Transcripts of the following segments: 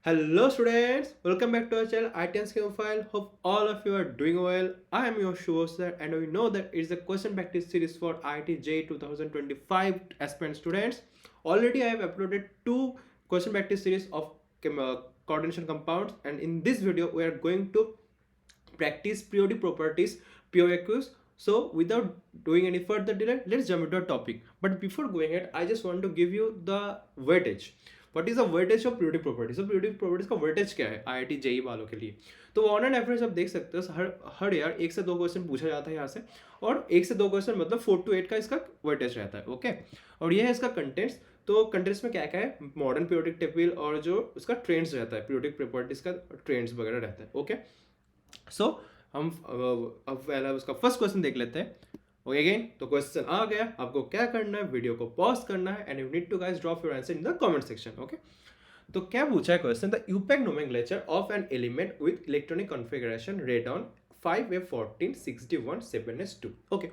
Hello students, welcome back to our channel IT and Scheme File. Hope all of you are doing well. I am your Shubho sir and we know that it's a question practice series for IIT 2025 aspirant students. Already I have uploaded two question practice series of coordination compounds, and in this video we are going to practice periodic properties POQs. So without doing any further delay, let's jump into our topic. But before going ahead, I just want to give you the weightage. What is the weightage of periodic properties. तो periodic properties का weightage क्या है IIT JEE वालों के लिए? तो on and average आप देख सकते हो हर यार एक से दो क्वेश्चन पूछा जाता है यहाँ से, और एक से दो क्वेश्चन मतलब 4 to 8 का इसका वेटेज रहता है। ओके, और ये है इसका कंटेंट्स। तो कंटेंट्स में क्या क्या है? मॉडर्न पीरियोडिक टेबल और जो उसका ट्रेंड्स रहता है, पीरियोडिक प्रॉपर्टीज का ट्रेंड्स वगैरह रहता है। ओके, सो हम अब पहला उसका फर्स्ट क्वेश्चन देख लेते हैं। ओके अगेन, तो क्वेश्चन आ गया, आपको क्या करना है, वीडियो को पॉज करना है and you need to guys drop your answer in the comment section. Okay, तो क्या पूछा है question? The IUPAC nomenclature of an element with electronic configuration radon 5f14 61 7s2। Okay,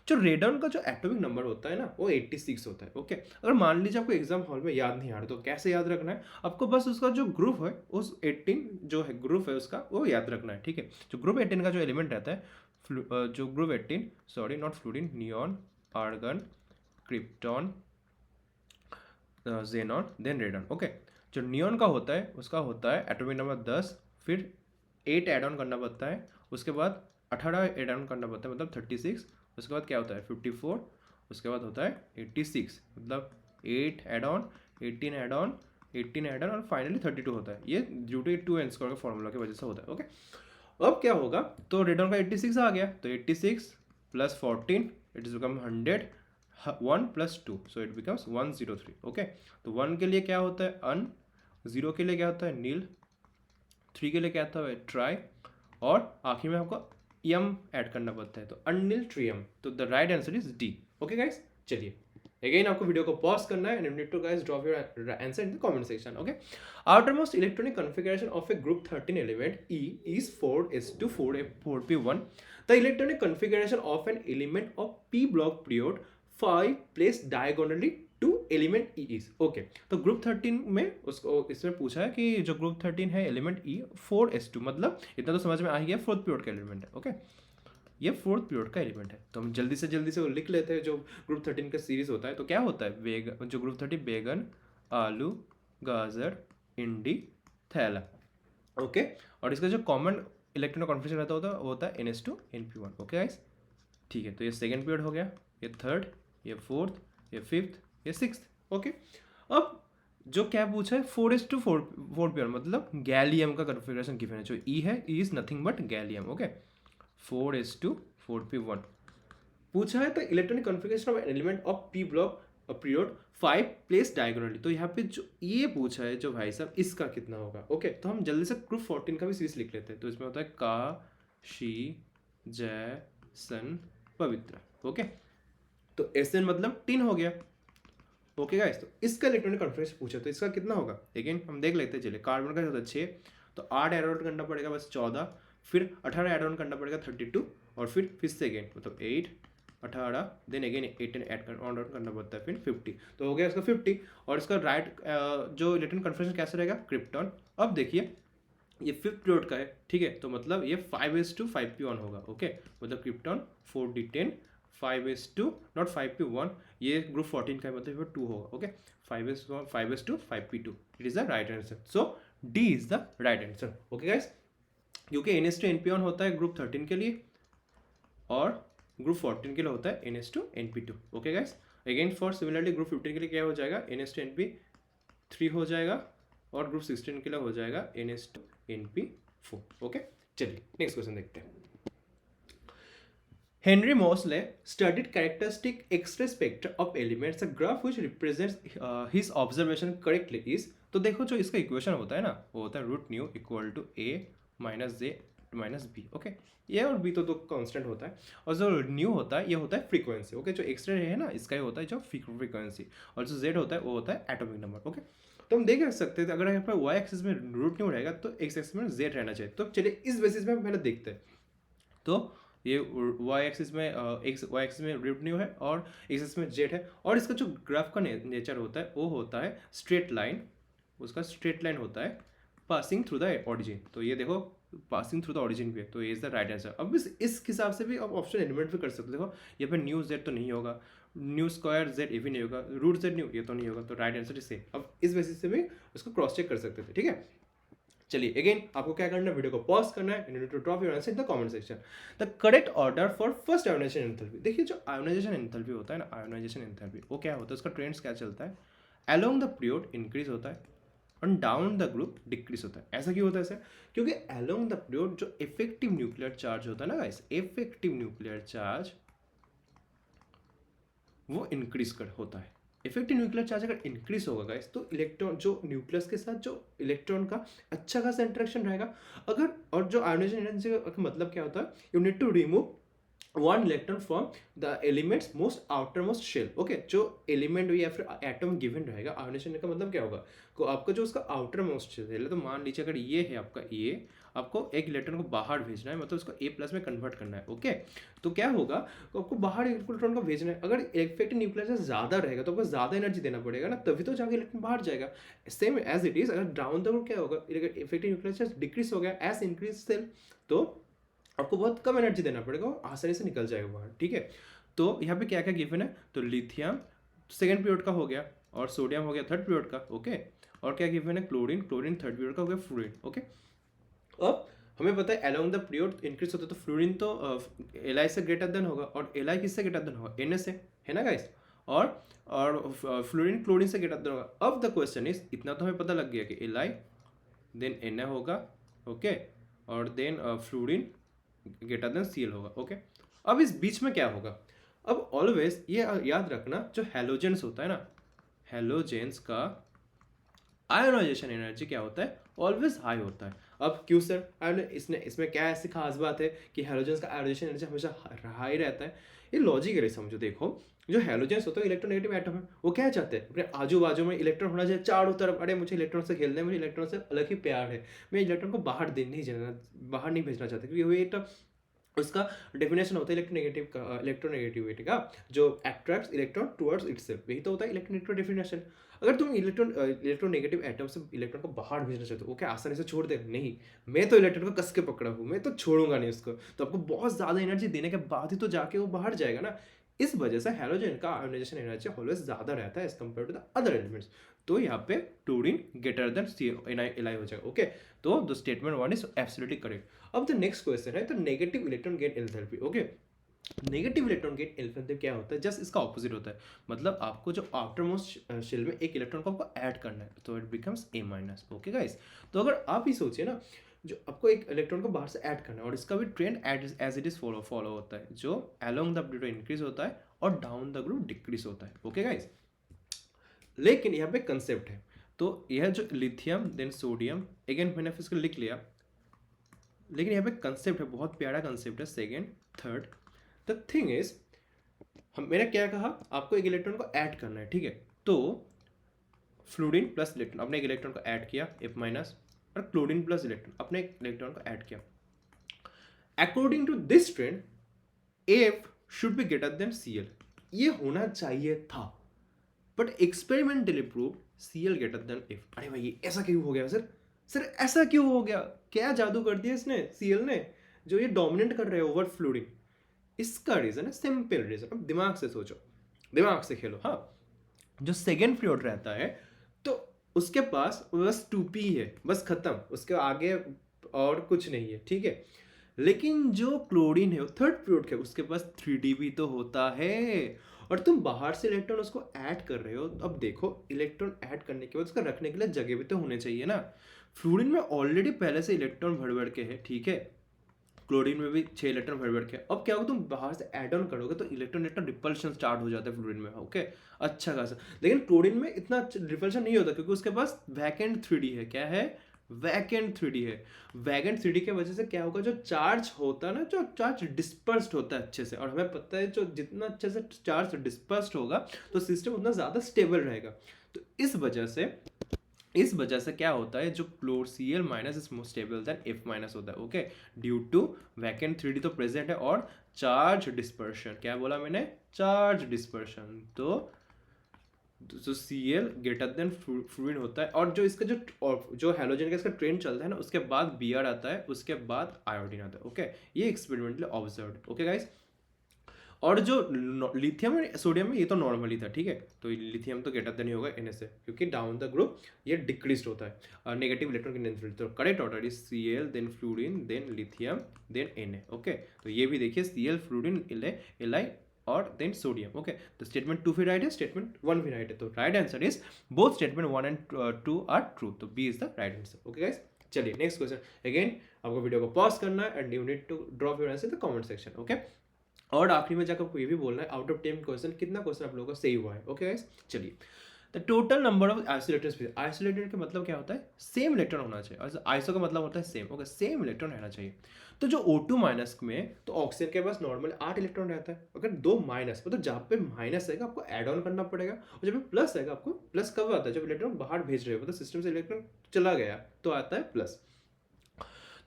जो रेडॉन का जो एटॉमिक नंबर होता है ना वो 86 होता है। ओके, अगर मान लीजिए आपको एग्जाम हॉल में याद नहीं आ रहा तो कैसे याद रखना है? आपको बस उसका जो ग्रुप है, उस 18 जो है ग्रुप है उसका, वो याद रखना है। ठीक है, जो ग्रुप 18 का जो एलिमेंट रहता है, जो group 18 sorry not fluorine, neon, argon, krypton, xenon, then radon. Okay, जो नियॉन का होता है उसका होता है एटॉमिक नंबर 10, फिर 8 एड ऑन करना पड़ता है, उसके बाद 18 एड ऑन करना पड़ता है मतलब 36, उसके बाद क्या होता है 54, उसके बाद होता है 86 मतलब 8 add on, 18 add on, 18 add on और फाइनली 32 होता है। ये ड्यू टू 2 एन स्क्वायर का फॉर्मूला की वजह से होता है। ओके, अब क्या होगा? तो रेडॉन का 86 आ गया, तो 86 plus 14 it is become 100, 1 plus 2 so it becomes 103। Okay, तो 1 के लिए क्या होता है अन, 0 के लिए क्या होता है नील, 3 के लिए क्या होता है ट्राई, और आखिर में आपको यम ऐड करना पड़ता है, तो अननील ट्रियम। तो the right answer is D. Okay guys, चलिए अगेन आपको वीडियो को पॉज करना है and you need to guys drop your answer in the comment section. Okay, outermost electronic configuration of a group 13 element E is 4s2 4p1. The electronic configuration of an element of p block period 5 placed diagonally to element E is okay. तो group 13 में उसको इसमें पूछा है कि जो group 13 है element E 4s2, मतलब इतना तो समझ में आ ही गया, फोर्थ पीरियड का एलिमेंट है। ओके, ये फोर्थ पीरियड का एलिमेंट है, तो हम जल्दी से वो लिख लेते हैं। जो ग्रुप 13 का सीरीज होता है तो क्या होता है बेगन, जो ग्रुप 13 बेगन, आलू, गाजर, इंडी, थैला। ओके, और इसका जो कॉमन इलेक्ट्रॉन कॉन्फिगरेशन रहता होता है वो होता है NH2 NP1। ओके गाइस, ठीक है, तो ये सेकेंड पीरियड हो गया, ये थर्ड, ये फोर्थ, ये फिफ्थ, ये सिक्स्थ। ओके, अब जो क्या पूछा है 4s2 4 पीरियड मतलब गैलियम का कॉन्फिगरेशन गिवन है। जो ई है, E is nothing but gallium. Okay, 4s2 4p1 पूछा है। तो electronic configuration of element of P block period 5 place diagonally, तो यहाँ पे जो ये पूछा है जो भाई साहब, इसका कितना होगा? ओके, तो हम जल्दी से ग्रुप 14 का भी सीरीज लिख लेते हैं। तो इसमें होता है का, शी, जय, सन, पवित्र। ओके, तो एसएन मतलब 3 हो गया। ओके गाइस, तो इसका इलेक्ट्रॉनिक कॉन्फिगरेशन पूछा तो इसका कितना होगा? अगेन हम देख लेते हैं। चलिए, कार्बन का होता है 6, तो 8 एड ऑन करना पड़ेगा बस 14, फिर 18 एड ऑन करना पड़ेगा 32, और फिर से अगेन मतलब 8 18 देन अगेन 18 ऐड ऑन करना पड़ता है, फिर 50, तो हो गया इसका 50। और इसका राइट जो इलेक्ट्रॉनिक कॉन्फिगरेशन कैसे रहेगा? क्रिप्टॉन। अब देखिए ये फिफ्थ पीरियड का है, ठीक है, तो मतलब ये 5s2 5p1 होगा। ओके, मतलब krypton 4d10 5s2 not 5p1, ये ग्रुप 14 का है मतलब 2 होगा। Okay, 5s2 5p2 it is the right answer. So D is the right answer. Okay guys, क्योंकि NH2 NP1 होता है ग्रुप 13 के लिए और ग्रुप 14 के लिए होता है NH2 NP2। Okay guys, again for similarly group 15 के लिए क्या हो जाएगा? NH2 NP3 हो जाएगा, और ग्रुप 16 के लिए हो जाएगा NH2 NP4। ओके, चलिए नेक्स्ट क्वेश्चन देखते हैं। Henry Moseley studied characteristic X-ray spectra of elements. A graph which represents his observation correctly is, तो देखो जो इसका इक्वेशन होता है ना वो होता है root new equal to A minus J minus B. Okay, A और बी तो कांस्टेंट होता है, और जो न्यू होता है ये होता है फ्रीक्वेंसी। ओके, जो एक्सरे है ना इसका ही होता है जो फ्रीक्वेंसी, और जो जेड होता है वो होता है एटॉमिक नंबर। ओके, तो हम देख सकते थे अगर यहाँ पर वाई एक्सिस में रूट न्यू रहेगा तो एक्स एक्सिस में जेड रहना चाहिए। तो चलिए इस बेसिस में हम पहले देखते हैं। तो ये वाई एक्सिस में वाई एक्सिस में रूट न्यू है और एक्स एक्सिस में जेड है, और इसका जो ग्राफ का नेचर होता है वो होता है स्ट्रेट लाइन, उसका स्ट्रेट लाइन होता है पासिंग थ्रू द ऑरिजिन, तो ये देखो पासिंग थ्रू द ऑरिजिन भी है, तो ये इज द राइट आंसर। अब इस हिसाब से भी आप ऑप्शन एलिमेंट भी कर सकते हो। देखो यहाँ पे न्यू जेड तो नहीं होगा, न्यू स्क्वायर जेड ये भी नहीं होगा, रूट जेड न्यू ये तो नहीं होगा, तो राइट आंसर इज सेम। अब इस बेसिस से भी उसको क्रॉस चेक कर सकते थे, ठीक है। चलिए अगेन आपको क्या करना है, वीडियो को पॉज करना है, you need to drop your answer in the comment section. The correct order for first ionisation enthalpy. देखिए जो आयोनाइजेशन एंथैल्पी होता है ना, आयोनाइजेशन एंथैल्पी वो क्या होता है, उसका ट्रेंड्स क्या चलता है, अलोंग द पीरियड इंक्रीज होता है और डाउन द ग्रुप डिक्रीज होता है। ऐसा क्यों होता है सर, क्योंकि अलोंग द पीरियड जो इफेक्टिव न्यूक्लियर चार्ज होता है ना गाइस, इफेक्टिव न्यूक्लियर चार्ज वो इंक्रीज कर होता है। इफेक्टिव न्यूक्लियर चार्ज अगर इंक्रीज होगा गाइस, तो इलेक्ट्रॉन जो न्यूक्लियस के साथ जो इलेक्ट्रॉन का अच्छा खासा इंटरेक्शन रहेगा। अगर और जो आयोनाइजेशन एनर्जी का मतलब क्या होता है, you need to remove one electron from the elements most outer most shell. Okay, जो एलिमेंट या फिर एटम गिवन रहेगा, आयोनाइजेशन का मतलब क्या होगा, को आपका जो उसका आउटर मोस्ट शेल है, तो मान लीजिए अगर ये है आपका ये, आपको एक इलेक्ट्रॉन को बाहर भेजना है, मतलब उसको ए प्लस में कन्वर्ट करना है। ओके, तो क्या होगा, तो आपको बाहर इलेक्ट्रॉन को भेजना है। अगर इफेक्टिव न्यूक्लियर ज़्यादा रहेगा तो आपको ज़्यादा एनर्जी देना पड़ेगा ना, तभी तो जाके इलेक्ट्रॉन बाहर जाएगा। सेम एज इट इज, अगर डाउन द ग्रुप क्या होगा, इफेक्टिव न्यूक्लियर चार्ज डिक्रीज हो गया एज इंक्रीज सेल, तो आपको बहुत कम एनर्जी देना पड़ेगा और आसानी से निकल जाएगा बाहर, ठीक है। तो यहाँ पे क्या क्या गिवन है, तो लिथियम सेकेंड पीरियड का हो गया, और सोडियम हो गया थर्ड पीरियड का। ओके, और क्या गिवन है, क्लोरीन थर्ड पीरियड का हो गया, फ्लोरीन। ओके, अब हमें पता है अलोंग द पीरियड इंक्रीज होता है, तो फ्लोरीन तो एल से ग्रेटर देन होगा, और एल किससे ग्रेटर देन होगा, एन से, है ना गाइस। और फ्लोरीन क्लोरीन से ग्रेटर देन होगा। अब द क्वेश्चन इज, इतना तो हमें पता लग गया कि एल देन एन होगा, ओके, और then fluorine greater than CL होगा। ओके, अब इस बीच में क्या होगा, अब ऑलवेज ये याद रखना, जो हेलोजेंस होता है ना, हेलोजेंस का आयोनाइजेशन एनर्जी क्या होता है, ऑलवेज हाई होता है। अब क्यों सर, इसमें क्या ऐसी खास बात है कि हेलोजेंस का आयोनाइजेशन एनर्जी हमेशा हाई रहता है। ये लॉजिक है, समझो। देखो जो हेलोजेंस होता है इलेक्ट्रोनेगेटिव एटम है, वो क्या चाहते हैं, अपने आजू बाजू में इलेक्ट्रॉन होना चाहिए चारों तरफ। अरे मुझे इलेक्ट्रॉन से खेलना है, मुझे इलेक्ट्रॉन से अलग ही प्यार है, मैं इलेक्ट्रॉन को बाहर बाहर नहीं भेजना चाहता, क्योंकि ये तो उसका डेफिनेशन होता है इलेक्ट्रोनेगेटिविटी का, जो अट्रैक्ट्स इलेक्ट्रॉन टुवर्ड्स इटसेल्फ, यही तो होता है इलेक्ट्रोनेगेटिव डेफिनेशन। अगर तुम इलेक्ट्रोनेगेटिव एटम से इलेक्ट्रॉन को बाहर भेजना चाहते हो, वो क्या आसानी से छोड़ दे, नहीं, मैं तो इलेक्ट्रॉन को कस के पकड़ा हूँ, मैं तो छोड़ूंगा नहीं उसको, तो आपको बहुत ज्यादा एनर्जी देने के बाद ही तो जाके वो बाहर जाएगा ना। इस वजह से हेलोजन का आयोनाइजेशन एनर्जी ऑलवेज ज्यादा रहता है as compared to the other elements. तो यहाँ पे क्लोरीन ग्रेटर देन एल हो जाएगा। ओके, तो the statement one is absolutely correct. अब द नेक्स्ट क्वेश्चन है, तो negative electron gain enthalpy. Okay, negative electron gain enthalpy क्या होता है, जस्ट इसका ऑपोजिट होता है। मतलब आपको जो आफ्टर मोस्ट शेल में एक इलेक्ट्रॉन को आपको ऐड करना है, तो it becomes a minus. Okay guys, तो अगर आप ही सोचिए ना, जो आपको एक इलेक्ट्रॉन को बाहर से ऐड करना है, और इसका भी trend as it is follow होता है, जो अलोंग द पीरियड इंक्रीज होता है और डाउन द ग्रुप डिक्रीज होता है। ओके गाइस, लेकिन यहाँ पे कंसेप्ट है, तो यह जो लिथियम देन सोडियम, अगेन मैंने फिर लिख लिया, लेकिन यहाँ पे कंसेप्ट है, बहुत प्यारा कंसेप्ट है, second third. The thing is, मैंने क्या कहा, आपको एक इलेक्ट्रॉन को ऐड करना है, ठीक है। तो फ्लोरीन प्लस इलेक्ट्रॉन, अपने एक इलेक्ट्रॉन को ऐड किया F माइनस, और क्लोरीन प्लस इलेक्ट्रॉन, अपने एक इलेक्ट्रॉन को ऐड किया। According to this trend F should be greater than Cl, ये होना चाहिए था, but experimentally prove Cl greater than F। अरे भाई ऐसा क्यों हो गया सर ऐसा क्यों हो गया, क्या जादू कर दिया इसने Cl ने, जो ये डोमिनेट कर रहे हैं ओवर फ्लोरीन। इसका रीजन है सिंपल रीजन, अब दिमाग से सोचो, दिमाग से खेलो। हाँ, जो सेकेंड पीरियड रहता है, तो उसके पास बस 2p है, बस खत्म, उसके आगे और कुछ नहीं है, ठीक है। लेकिन जो क्लोरीन है वो थर्ड पीरियड के, उसके पास 3d भी तो होता है, और तुम बाहर से इलेक्ट्रॉन उसको ऐड कर रहे हो। अब देखो, इलेक्ट्रॉन ऐड करने के बाद उसका रखने के लिए जगह भी तो होने चाहिए ना। फ्लोरीन में ऑलरेडी पहले से इलेक्ट्रॉन भर के है, ठीक है, क्लोरीन में भी 6 इलेक्ट्रॉन भर के। अब क्या होगा, तुम बाहर से ऐड ऑन करोगे तो इलेक्ट्रॉन रिपल्शन स्टार्ट हो जाता है फ्लोरीन में। ओके, अच्छा खासा। लेकिन क्लोरीन में इतना रिपल्शन नहीं होता, क्योंकि उसके पास वैकेंट 3d है। क्या है, वैकेंट 3d है। वैकेंट 3d के वजह से क्या होगा, जो चार्ज होता है ना, जो चार्ज डिस्पर्स्ड होता है अच्छे से, और हमें पता है जो जितना अच्छे से चार्ज डिस्पर्स्ड होगा तो सिस्टम उतना ज़्यादा स्टेबल रहेगा। तो इस वजह से क्या होता है, जो क्लोर Cl minus is more stable then F minus होता है। Okay, due to vacant 3d तो प्रेजेंट है, और चार्ज डिस्पर्शन, क्या बोला मैंने, चार्ज डिस्पर्शन। तो जो Cl ग्रेटर देन फ्लूरीन होता है, और जो इसका जो हैलोजन का इसका ट्रेंड चलता है ना, उसके बाद Br आता है, उसके बाद आयोडीन आता है। ओके, ये एक्सपेरिमेंटली ऑब्जर्व्ड। ओके गाइस, और जो लिथियम और सोडियम में ये तो नॉर्मली था, ठीक है, तो लिथियम तो ग्रेटर देन ही होगा Na से, क्योंकि डाउन द ग्रुप ये डिक्रीज होता है नेगेटिव इलेक्ट्रॉन की लेंथ। तो correct order is Cl, then fluorine, then lithium, then Na। Okay, तो ये भी देखिए Cl, फ्लूरीन, Li और देन सोडियम। ओके, तो स्टेटमेंट 2 भी राइट है, स्टेटमेंट 1 भी राइट है, तो right answer is both statement 1 and 2 are true, तो B is the right answer. Okay guys, चलिए नेक्स्ट क्वेश्चन। अगेन आपको वीडियो को पॉज करना है and you need to drop your answer in the comment section. Okay, और आखिरी में जाकर आपको ये भी बोलना है आउट ऑफ 10 क्वेश्चन कितना क्वेश्चन आप लोगों का सही हुआ है। ओके गाइस, चलिए the total number of isolated, isolated का मतलब क्या होता है, सेम इलेक्ट्रॉन होना चाहिए, और आइसो का मतलब होता है सेम। ओके, सेम इलेक्ट्रॉन रहना चाहिए। तो जो O2 माइनस में, तो ऑक्सीजन के पास नॉर्मल 8 इलेक्ट्रॉन रहता है। अगर 2 माइनस, मतलब जहाँ पे माइनस आएगा आपको ऐड ऑन करना पड़ेगा, और जब प्लस आएगा, आपको प्लस कब आता है, जब इलेक्ट्रॉन बाहर भेज रहे हो, मतलब सिस्टम से इलेक्ट्रॉन चला गया तो आता है प्लस।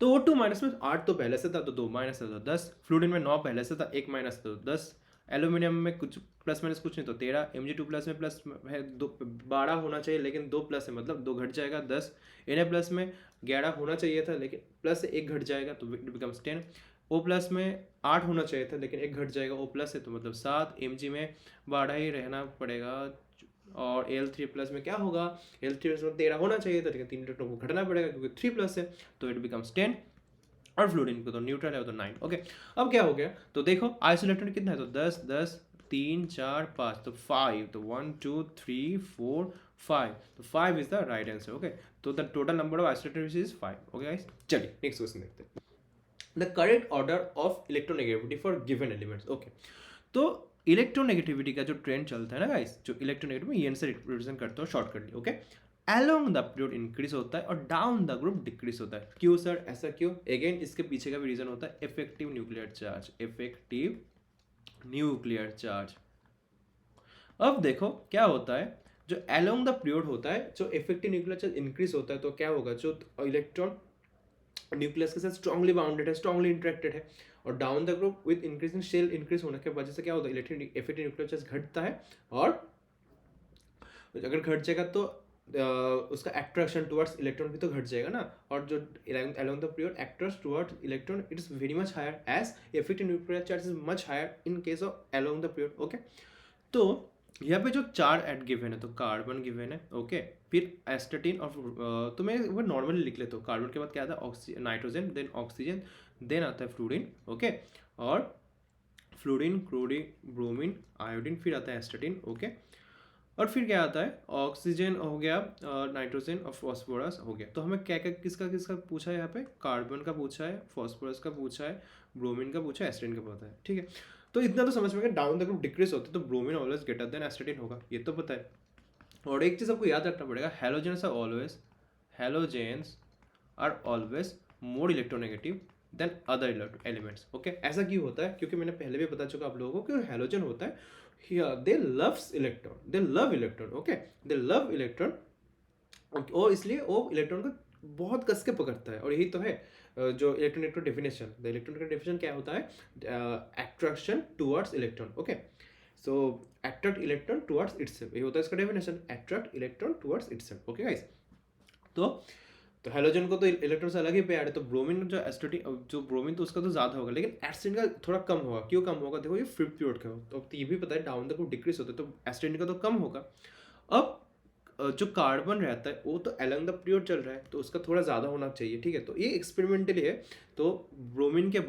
तो O2 माइनस में 8 तो पहले से था, तो 2 माइनस था तो 10। फ्लूरिन में 9 पहले से था, 1 माइनस तो 10। एल्यूमिनियम में कुछ प्लस माइनस कुछ नहीं, तो 13। Mg2 प्लस में प्लस है 12 होना चाहिए, लेकिन 2 प्लस है, मतलब 2 घट जाएगा, 10। Na प्लस में 11 होना चाहिए था, लेकिन प्लस से 1 घट जाएगा, तो इट बिकम्स 10। O प्लस में 8 होना चाहिए था, लेकिन 1 घट जाएगा, O प्लस है तो मतलब 7। Mg में 12 ही रहना पड़ेगा, और Al3 प्लस में क्या होगा, Al3 प्लस में 13 होना चाहिए था, लेकिन 3 इलेक्ट्रॉन को घटना पड़ेगा क्योंकि 3 प्लस है, तो इट बिकम्स 10। और फ्लोरीन को तो न्यूट्रल है, तो 9। ओके, अब क्या हो गया, तो देखो आइसोलेटेड कितना है, तो 10 10 3 4 5, तो 5, तो 1 2 3 4 5, तो 5 is the right answer. Okay, तो the total number of isolated is 5। Okay guys, चलिए नेक्स्ट क्वेश्चन देखते हैं। The correct order of electronegativity for given elements. Okay, तो इलेक्ट्रोनेगेटिविटी का जो ट्रेंड चलता है ना गाइस, जो इलेक्ट्रोनेगेटिव ये से रिप्रेजेंट करता हूँ shortcutly. Okay, along the period increase होता है और डाउन द ग्रुप डिक्रीज होता है। क्यों सर, ऐसा क्यों? अगेन इसके पीछे का भी रीजन होता है effective nuclear charge, effective nuclear charge. अब देखो क्या होता है, जो along द पीरियड होता है, जो इफेक्टिव न्यूक्लियर चार्ज इंक्रीज होता है, तो क्या होगा, जो इलेक्ट्रॉन न्यूक्लियस के साथ स्ट्रांगली बाउंडेड है, स्ट्रांगली इंटरेक्टेड है, और down the group with increasing shell increase होने की वजह से क्या होता है, इलेक्ट्रिक इफेक्टिव न्यूक्लियर चार्ज घटता है, और अगर घट जाएगा तो उसका अट्रैक्शन टुवर्ड्स इलेक्ट्रॉन भी तो घट जाएगा ना, और जो along the period attracts towards electron it is very much higher as effective nuclear charge is much higher in case of along the period। Okay, तो यहाँ पे जो 4 एट गिवन है, तो कार्बन गिवन है। ओके, फिर एस्टेटिन और तो मैं वो नॉर्मली लिख लेता हूँ। कार्बन के बाद क्या आता है, oxygen, nitrogen, then oxygen, then आता है फ्लोरीन। ओके, और फ्लोरीन, क्लोरीन, ब्रोमीन, आयोडीन, फिर आता है एस्टेटिन। ओके, और फिर क्या आता है, ऑक्सीजन हो गया, नाइट्रोजन और फॉस्फोरस हो गया। तो हमें क्या क्या किसका किसका पूछा है, यहाँ पे कार्बन का पूछा है, फॉस्फोरस का पूछा है, ब्रोमीन का पूछा है, एस्टेटिन का पूछा है। ठीक है, तो इतना तो समझ में गया, डाउन द ग्रुप डिक्रीज होते तो ब्रोमीन ऑलवेज ग्रेटर देन एस्टेटिन होगा, ये तो पता है। और एक चीज़ आपको याद रखना पड़ेगा, halogens are always more electronegative than other elements. Okay, ऐसा क्यों होता है, क्योंकि मैंने पहले भी बता चुका आप लोगों को कि हैलोजन होता है, they loves electron, they love electron. Okay, they love electron, और इसलिए वो इलेक्ट्रॉन को बहुत कस के पकड़ता है, और यही तो है जो electronegative definition. The electronegative definition क्या होता है, अट्रैक्शन टुवर्ड्स इलेक्ट्रॉन। ओके, सो अट्रैक्ट इलेक्ट्रॉन टुवर्ड्स इटसेल्फ, ये होता है इसका definition, attract electron towards itself. Okay guys, तो हैलोजन को तो इलेक्ट्रॉन से अलग ही पेयर है, तो ब्रोमीन जो एस्टेटिक, जो ब्रोमीन तो उसका तो ज़्यादा होगा, लेकिन एस्टेटिन का थोड़ा कम होगा। क्यों कम होगा, देखो ये फिफ्थ पीरियड का हो, तो ये भी पता है डाउन द ग्रुप डिक्रीज होता है, तो एस्टेटिन का तो कम होगा। अब जो कार्बन रहता है वो तो अलॉन्ग द पीरियड चल रहा है, तो उसका थोड़ा ज़्यादा होना चाहिए। ठीक है, तो ये एक्सपेरिमेंटली है। तो ब्रोमीन के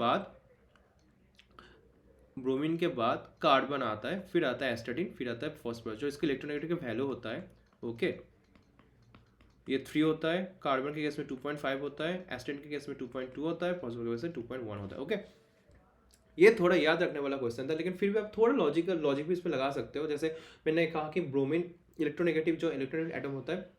बाद कार्बन आता है, फिर आता है एस्टेटिन, फिर आता है फॉस्फोरस, जो इसके इलेक्ट्रोनेगेटिव वैल्यू होता है। ओके, ये 3 होता है, कार्बन के केस में 2.5 होता है, एस्टेटिन के केस में 2.2 होता है, फॉस्फोरस के केस में 2.1 होता है। ओके, ये थोड़ा याद रखने वाला क्वेश्चन था, लेकिन फिर भी आप थोड़ा लॉजिक भी इस पर लगा सकते हो। जैसे मैंने कहा कि ब्रोमीन इलेक्ट्रोनेगेटिव, जो इलेक्ट्रोनेगेटिव एटम होता है,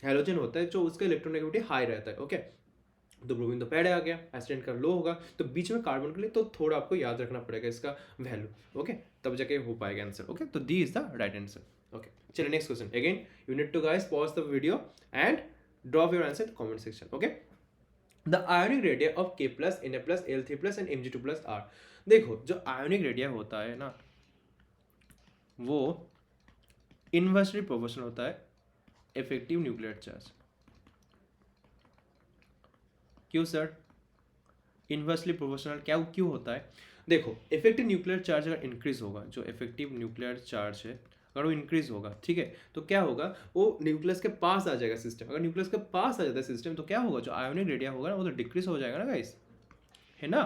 हैलोजन होता है, जो उसका इलेक्ट्रोनेगेटिविटी हाई रहता है। ओके, तो ब्रोमीन तो पहले आ गया, एस्टेटिन का लो होगा, तो बीच में कार्बन के लिए तो थोड़ा आपको याद रखना पड़ेगा इसका वैल्यू। ओके, तब जाके हो पाएगा आंसर। ओके, तो D is the right answer. Okay, चलिए next question. Again you need to guys pause the video and drop your answer in comment section. Okay, the ionic radii of K+, Na+, Al3+ and Mg2+ are. देखो जो ionic radio होता है ना, वो inversely proportional होता है effective nuclear charge. क्यों sir inversely proportional क्या क्यों होता है? देखो इफेक्टिव न्यूक्लियर चार्ज अगर इंक्रीज होगा, जो इफेक्टिव न्यूक्लियर चार्ज है अगर वो इंक्रीज होगा, ठीक है, तो क्या होगा, वो न्यूक्लियस के पास आ जाएगा सिस्टम। अगर न्यूक्लियस के पास आ जाता है सिस्टम तो क्या होगा, जो आयोनिक रेडिया होगा ना वो तो डिक्रीज हो जाएगा ना गाइस, है ना।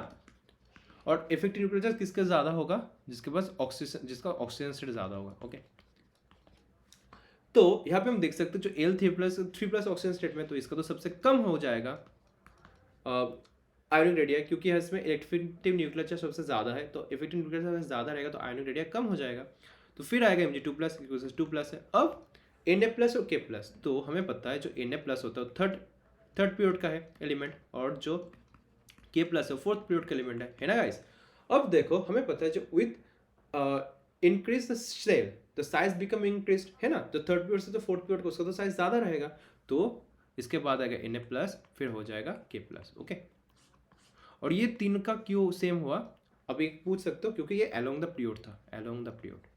और इफेक्टिव न्यूक्लियर चार्ज किसका ज़्यादा होगा, जिसके पास ऑक्सीजन, जिसका ऑक्सीजन स्टेट ज़्यादा होगा। ओके, तो यहाँ पे हम देख सकते हैं जो Al3+ ऑक्सीजन स्टेट में, तो इसका तो सबसे कम हो जाएगा आयोनिक रेडिया, क्योंकि इसमें इफेक्टिव न्यूक्लियर चार्ज सबसे ज़्यादा है, तो इफेक्टिव न्यूक्लियर चार्ज ज़्यादा रहेगा तो आयोनिक रेडिया कम हो जाएगा। तो फिर आएगा Mg2+, क्योंकि 2+ है। अब Na+ और K+, तो हमें पता है जो Na+ होता है थर्ड पीरियड का है एलिमेंट, और जो K+ है फोर्थ पीरियड का एलिमेंट है ना गाइस। अब देखो हमें पता है जो with increase the shell the size become increase, है ना, तो थर्ड पीरियड से तो फोर्थ पीरियड का उसका तो साइज ज़्यादा रहेगा, तो इसके बाद आएगा Na+, फिर हो जाएगा K+। ओके, और ये तीन का क्यों सेम हुआ, अब एक पूछ सकते हो, क्योंकि ये अलोंग द पीरियड था, अलोंग द पीरियड।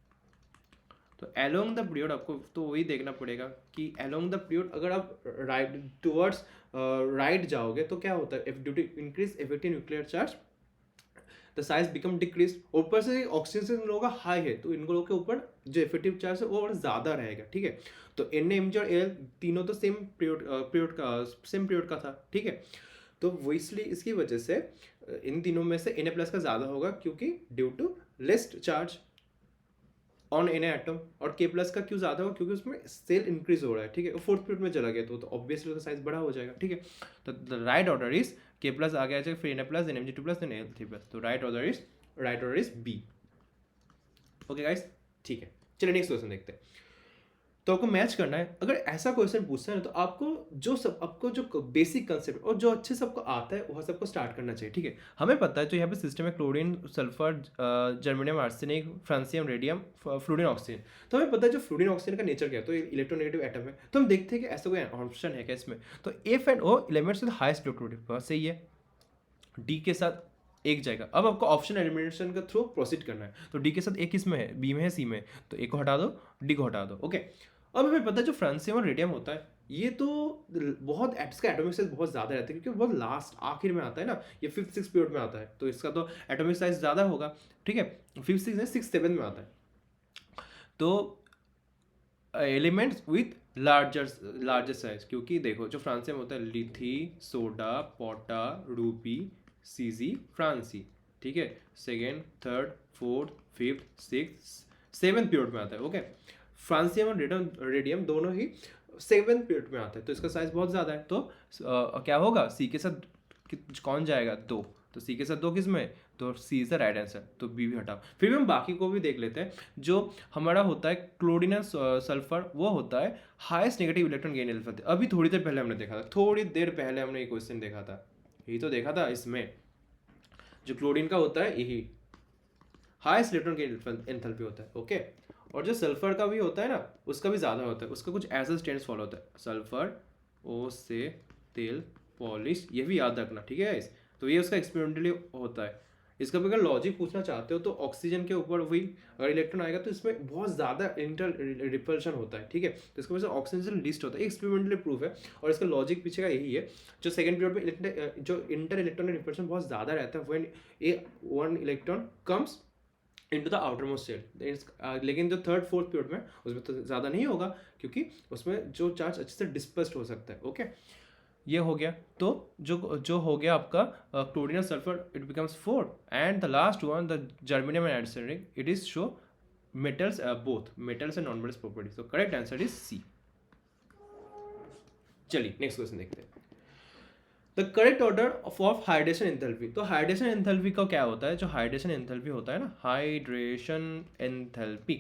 तो अलोंग द पीरियड आपको तो वही देखना पड़ेगा कि अलोंग द पीरियड अगर आप राइट टुवर्ड्स राइट जाओगे तो क्या होता है, if due to increase effective nuclear charge the size become decrease. ऊपर से ऑक्सीजन इन लोगों का हाई है तो इन लोगों के ऊपर जो इफेक्टिव चार्ज है वो और ज़्यादा रहेगा, ठीक है। तो Na, Mg और Al तीनों तो सेम पीरियड का था, ठीक है। तो वो इसलिए इसकी वजह से इन तीनों में से Na+ का ज़्यादा होगा, क्योंकि due to less charge on Na atom, और K+ का क्यों ज़्यादा होगा, क्योंकि उसमें सेल इंक्रीज हो रहा है, ठीक है, फोर्थ पीरियड में चला गया तो ऑब्वियसली उसका साइज बड़ा हो जाएगा, ठीक है। तो the right order is K+ आ गया, फिर Na+, then Mg2+, then Al3+, तो right order is B। Okay guys, ठीक है, चलिए नेक्स्ट क्वेश्चन देखते हैं। तो आपको मैच करना है, अगर ऐसा क्वेश्चन पूछता है ना तो आपको जो बेसिक कंसेप्ट और जो अच्छे सबको आता है वह सबको स्टार्ट करना चाहिए, ठीक है। हमें पता है जो यहाँ पे सिस्टम है chlorine, sulphur, germanium, arsenic, francium, radium, fluorine, oxygen. तो हमें पता है जो फ्लोरीन ऑक्सीजन का नेचर क्या है, तो इलेक्ट्रोनेगेटिव एटम है। तो हम देखते हैं कि ऐसा कोई ऑप्शन है क्या इसमें, तो F&O elements with highest electronegative, सही है, डी के साथ एक जाएगा। अब आपको ऑप्शन एलिमिनेशन के थ्रू प्रोसीड करना है, तो डी के साथ एक किस में है, बी में है, सी में, तो ए को हटा दो, डी को हटा दो। ओके, अब हमें पता है जो फ्रांसियम और रेडियम होता है ये तो बहुत इसका एटॉमिक साइज बहुत ज़्यादा रहता है, क्योंकि बहुत लास्ट आखिर में आता है ना, ये 5th-6th पीरियड में आता है, तो इसका तो एटॉमिक साइज ज़्यादा होगा, ठीक है, 5th, 6th, 7 में आता है। तो एलिमेंट्स विथ लार्जर साइज, क्योंकि देखो जो फ्रांसियम होता है लिथी, सोडा, पोटा, रूबी, सीजी, फ्रांसी, ठीक है, second, third, fourth, fifth, six, 7th period में आता है। ओके, फ्रांसियम और रेडियम दोनों ही 7th पीरियड में आता है, तो इसका साइज बहुत ज़्यादा है, तो क्या होगा, सी के साथ कौन जाएगा, 2, तो सी के साथ 2 किस में, तो सी इज द राइट आंसर, तो बी भी हटाओ। फिर भी हम बाकी को भी देख लेते हैं। जो हमारा होता है क्लोरीन और सल्फर, वो होता है highest negative electron gain alpha. अभी थोड़ी देर पहले हमने देखा था, थोड़ी देर पहले हमने ये क्वेश्चन देखा था, यही तो देखा था, इसमें जो क्लोरीन का होता है यही हाईएस्ट इलेक्ट्रॉन गेन एंथैल्पी होता है। ओके, और जो सल्फर का भी होता है ना उसका भी ज़्यादा होता है, उसका कुछ ऐसा स्टेंस फॉलो होता है, सल्फर ओ से तेल पॉलिश, ये भी याद रखना, ठीक है। तो ये उसका एक्सपेरिमेंटली होता है। इसका भी अगर लॉजिक पूछना चाहते हो तो ऑक्सीजन के ऊपर वही अगर इलेक्ट्रॉन आएगा तो इसमें बहुत ज़्यादा इंटर रिपल्शन होता है, ठीक है, तो इसकी वजह से ऑक्सीजन लिस्ट होता है, एक्सपेरिमेंटली प्रूफ है, और इसका लॉजिक पीछे का यही है। जो सेकंड पीरियड में जो इंटर इलेक्ट्रॉनिक रिपल्शन बहुत ज़्यादा रहता है when one electron comes into the outer most shell, लेकिन जो थर्ड फोर्थ पीरियड में उसमें तो ज़्यादा नहीं होगा, क्योंकि उसमें जो चार्ज अच्छे से डिस्पर्स्ड हो सकता है। ओके, ये हो गया। तो जो हो गया आपका क्लोरीन और sulphur, it becomes 4, and the last one the germanium and arsenic, it is show metals, both metals and non metals properties, तो करेक्ट आंसर इज सी। चलिए नेक्स्ट क्वेश्चन देखते हैं। The correct order of hydration enthalpy, तो hydration enthalpy का क्या होता है, जो हाइड्रेशन एंथैल्पी होता है ना, हाइड्रेशन एंथैल्पी,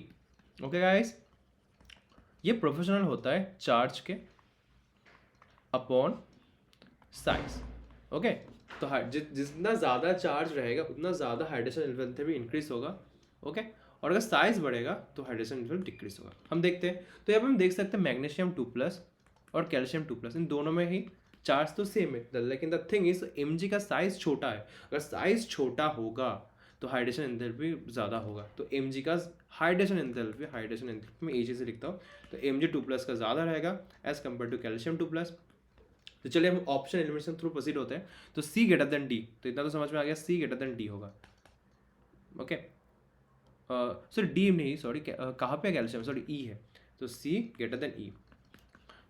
ओके गाइस, ये प्रोफेशनल होता है चार्ज के अपॉन साइज। ओके, तो जितना ज़्यादा चार्ज रहेगा उतना ज़्यादा हाइड्रेशन एंथैल्पी इंक्रीज होगा। ओके, और अगर साइज बढ़ेगा तो हाइड्रेशन एंथैल्पी डिक्रीज होगा। हम देखते हैं, तो यहाँ पे हम देख सकते हैं मैग्नीशियम 2+ और कैल्शियम 2+, इन दोनों में ही चार्ज तो सेम है, लेकिन द थिंग इज Mg का साइज छोटा है। अगर साइज छोटा होगा तो हाइड्रेशन एंथैल्पी ज़्यादा होगा। तो Mg का हाइड्रेशन एंथैल्पी मैं Ag से लिखता हूँ, तो Mg 2+ का ज़्यादा रहेगा एज कम्पेयर टू कैल्शियम 2+। तो चलिए हम ऑप्शन एलिमिनेशन थ्रू प्रोसीड होते हैं। तो C ग्रेटर देन D, तो इतना तो समझ में आ गया, C ग्रेटर देन D होगा। ओके, सॉरी D नहीं, सॉरी कहाँ पे कैल्शियम, सॉरी E है, तो C ग्रेटर देन E।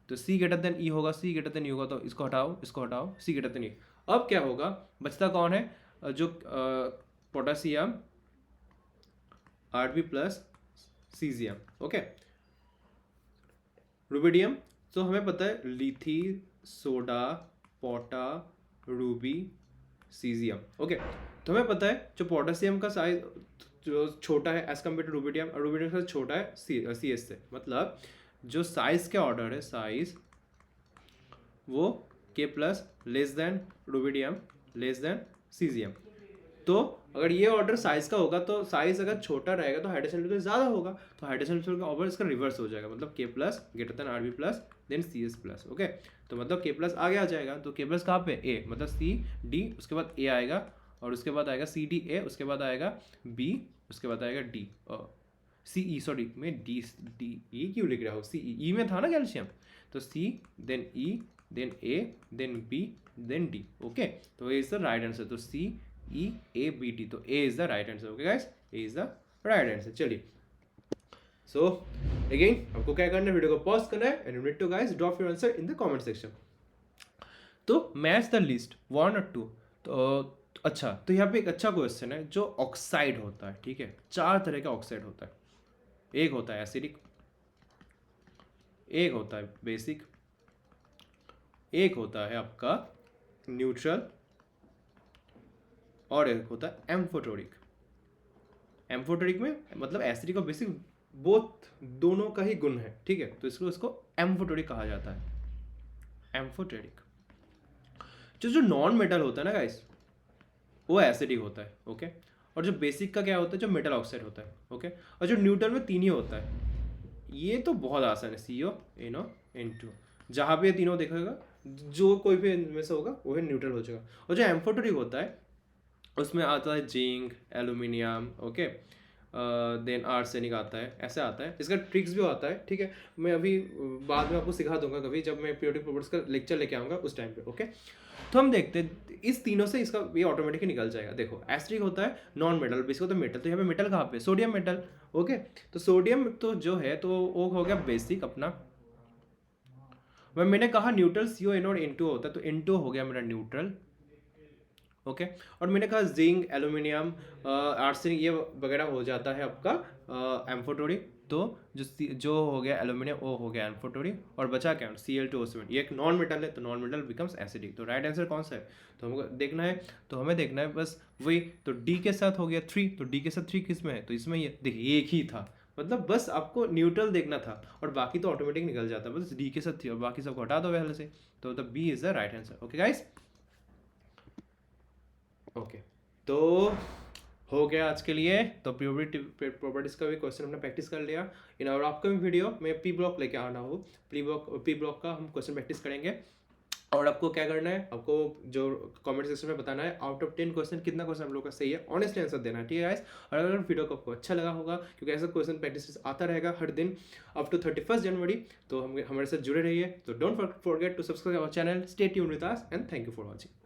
तो C ग्रेटर देन E होगा, C ग्रेटर देन E होगा, तो इसको हटाओ, C ग्रेटर देन E। अब क्या होगा, बचता कौन है, जो potassium Rb plus caesium. Okay, rubidium, तो हमें पता है लिथी, सोडा, पोटा, रूबी, सीजियम। ओके, तो हमें पता है जो पोटेशियम का साइज जो छोटा है एज कम्पेयर टू रुबिडियम, और रुबिडियम का छोटा है सी एस से, मतलब जो साइज के ऑर्डर है, साइज वो K+ less than rubidium less than caesium. तो अगर ये ऑर्डर साइज का होगा तो साइज अगर छोटा रहेगा तो हाइड्रोजन लेवल ज़्यादा होगा, तो हाइड्रोजन लेवल का ओवर इसका रिवर्स हो जाएगा, मतलब K+ greater than Rb+ than CS+। Okay, तो मतलब K+ आगे आ जाएगा, तो K+ कहाँ पे, A, मतलब CD, उसके बाद A आएगा, और उसके बाद आएगा CDA, उसके बाद आएगा B, उसके बाद आएगा D, CE, सॉरी मैं DE क्यों लिख रहा हूँ, CE में था ना कैल्शियम, तो C then E then A then B then D। Okay, तो ये इज द राइट आंसर, तो CEABD, तो A is the right answer. Okay guys, A is the right answer. चलिए, सो अगेन आपको क्या करना है, वीडियो को पॉज करना है and you need to guys drop your answer in the comment section. तो मैच द लिस्ट 1 और 2। तो अच्छा, तो यहाँ पे एक अच्छा क्वेश्चन है, जो ऑक्साइड होता है, ठीक है, 4 तरह का ऑक्साइड होता है, एक होता है एसिडिक, एक होता है बेसिक, एक होता है आपका न्यूट्रल, और एक होता है एम्फोटेरिक। एम्फोटेरिक में मतलब एसिडिक और बेसिक बोथ दोनों का ही गुण है, ठीक है, तो इसको एम्फोटेरिक कहा जाता है, एम्फोटेरिक। जो नॉन मेटल होता है ना गाइस, वो एसिडिक होता है। ओके, और जो बेसिक का क्या होता है, जो मेटल ऑक्साइड होता है। ओके, और जो न्यूट्रल में 3 ही होता है, ये तो बहुत आसान है, CO, NO, N2, जहाँ पे ये तीनों देखेगा, जो कोई भी इनमें से होगा वो न्यूट्रल हो जाएगा। और जो एम्फोटेरिक होता है उसमें आता है zinc, aluminium, okay, then arsenic आता है, ऐसे आता है, इसका ट्रिक्स भी आता है, ठीक है, मैं अभी बाद में आपको सिखा दूंगा कभी, जब मैं पीरियोडिक प्रॉपर्टीज का लेक्चर लेके आऊँगा उस टाइम पे। ओके, तो हम देखते हैं इस तीनों से इसका ये ऑटोमेटिकली निकल जाएगा। देखो, एसिडिक होता है नॉन मेटल, बेसिक होता है मेटल, तो यहाँ पे मेटल कहाँ पे, सोडियम मेटल। ओके, तो सोडियम तो जो है तो वो हो गया बेसिक अपना। वह मैंने कहा न्यूट्रल CO, NO और N2 होता है, तो N2 हो गया मेरा न्यूट्रल। ओके, और मैंने कहा जिंक, एल्यूमिनियम, आर्सेनिक ये वगैरह हो जाता है आपका एम्फोटेरिक, तो जो हो गया एल्यूमिनियम वो हो गया एम्फोटेरिक, और बचा क्या, Cl2O7, ये एक नॉन मेटल है, तो नॉन मेटल बिकम्स एसिडिक। तो राइट आंसर कौन सा है, तो हमको देखना है, तो हमें देखना है बस वही, तो D के साथ हो गया 3, तो D के साथ 3 किस में है, तो इसमें ये देखिए एक ही था, मतलब बस आपको न्यूट्रल देखना था और बाकी तो ऑटोमेटिक निकल जाता है, बस D के साथ थी और बाकी सबको हटा दो पहले से, तो the B is the right answer. Okay guys, okay, तो हो गया आज के लिए, तो प्रॉपर्टीज का भी क्वेश्चन हमने प्रैक्टिस कर लिया। इन और अपकमिंग वीडियो में P ब्लॉक लेके आना हो, P ब्लॉक का हम क्वेश्चन प्रैक्टिस करेंगे, और आपको क्या करना है, आपको जो कमेंट सेक्शन में बताना है आउट ऑफ 10 क्वेश्चन कितना क्वेश्चन हम लोग का सही है, ऑनेस्टली आंसर देना है, ठीक है गाइस। और अगर वीडियो को आपको अच्छा लगा होगा, क्योंकि ऐसा क्वेश्चन प्रैक्टिस आता रहेगा हर दिन अप टू 31 जनवरी, तो हमारे साथ जुड़े रहिए। तो don't forget to subscribe our channel, stay tuned with us and thank you for watching.